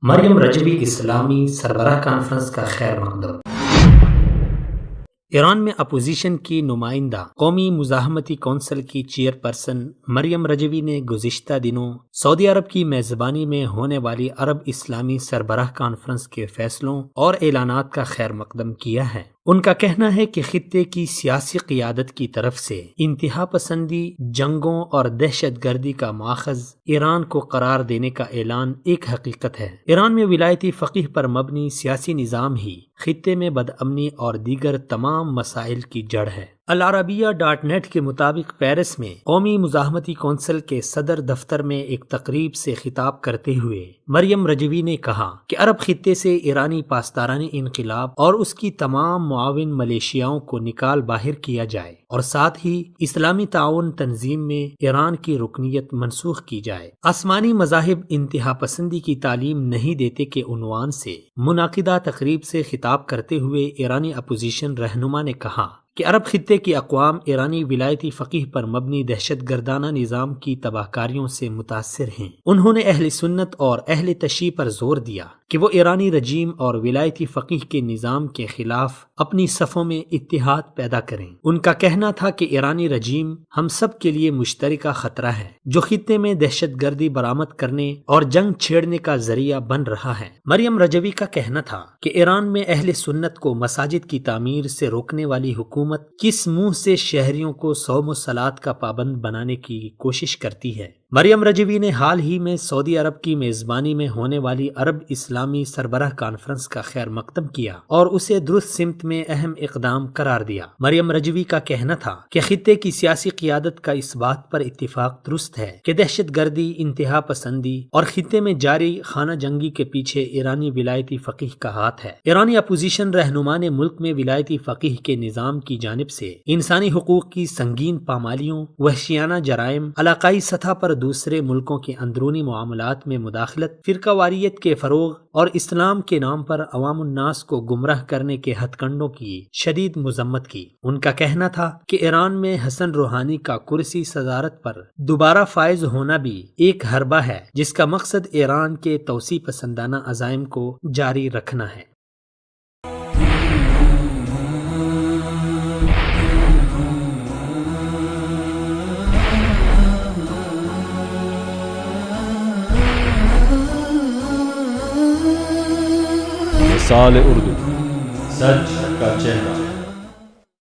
مریم رجوی اسلامی سربراہ کانفرنس کا خیر مقدم۔ ایران میں اپوزیشن کی نمائندہ قومی مزاحمتی کونسل کی چیئرپرسن مریم رجوی نے گزشتہ دنوں سعودی عرب کی میزبانی میں ہونے والی عرب اسلامی سربراہ کانفرنس کے فیصلوں اور اعلانات کا خیر مقدم کیا ہے۔ ان کا کہنا ہے کہ خطے کی سیاسی قیادت کی طرف سے انتہا پسندی، جنگوں اور دہشت گردی کا ماخذ ایران کو قرار دینے کا اعلان ایک حقیقت ہے۔ ایران میں ولایتی فقہ پر مبنی سیاسی نظام ہی خطے میں بدامنی اور دیگر تمام مسائل کی جڑ ہے۔ العربیہ.net کے مطابق پیرس میں قومی مزاحمتی کونسل کے صدر دفتر میں ایک تقریب سے خطاب کرتے ہوئے مریم رجوی نے کہا کہ عرب خطے سے ایرانی پاسدارانی انقلاب اور اس کی تمام معاون ملیشیاؤں کو نکال باہر کیا جائے اور ساتھ ہی اسلامی تعاون تنظیم میں ایران کی رکنیت منسوخ کی جائے۔ آسمانی مذاہب انتہا پسندی کی تعلیم نہیں دیتے کے عنوان سے منعقدہ تقریب سے خطاب کرتے ہوئے ایرانی اپوزیشن رہنما نے کہا کہ عرب خطے کی اقوام ایرانی ولایتی فقہ پر مبنی دہشت گردانہ نظام کی تباہ کاریوں سے متاثر ہیں۔ انہوں نے اہل سنت اور اہل تشیع پر زور دیا کہ وہ ایرانی رجیم اور ولایتی فقہ کے نظام کے خلاف اپنی صفوں میں اتحاد پیدا کریں۔ ان کا کہنا تھا کہ ایرانی رجیم ہم سب کے لیے مشترکہ خطرہ ہے جو خطے میں دہشت گردی برآمد کرنے اور جنگ چھیڑنے کا ذریعہ بن رہا ہے۔ مریم رجوی کا کہنا تھا کہ ایران میں اہل سنت کو مساجد کی تعمیر سے روکنے والی حکومت کس منہ سے شہریوں کو صوم و صلات کا پابند بنانے کی کوشش کرتی ہے۔ مریم رجوی نے حال ہی میں سعودی عرب کی میزبانی میں ہونے والی عرب اسلامی سربراہ کانفرنس کا خیر مقدم کیا اور اسے درست سمت میں اہم اقدام قرار دیا۔ مریم رجوی کا کہنا تھا کہ خطے کی سیاسی قیادت کا اس بات پر اتفاق درست ہے کہ دہشت گردی، انتہا پسندی اور خطے میں جاری خانہ جنگی کے پیچھے ایرانی ولایتی فقہ کا ہاتھ ہے۔ ایرانی اپوزیشن رہنما نے ملک میں ولایتی فقہ کے نظام کی جانب سے انسانی حقوق کی سنگین پامالیوں، وحشیانہ جرائم، علاقائی سطح پر دوسرے ملکوں کے اندرونی معاملات میں مداخلت، فرقہ واریت کے فروغ اور اسلام کے نام پر عوام الناس کو گمراہ کرنے کے ہتھ کنڈوں کی شدید مذمت کی۔ ان کا کہنا تھا کہ ایران میں حسن روحانی کا کرسی صدارت پر دوبارہ فائز ہونا بھی ایک حربہ ہے جس کا مقصد ایران کے توسیع پسندانہ عزائم کو جاری رکھنا ہے۔ مثال اردو، سچ کا چہرہ۔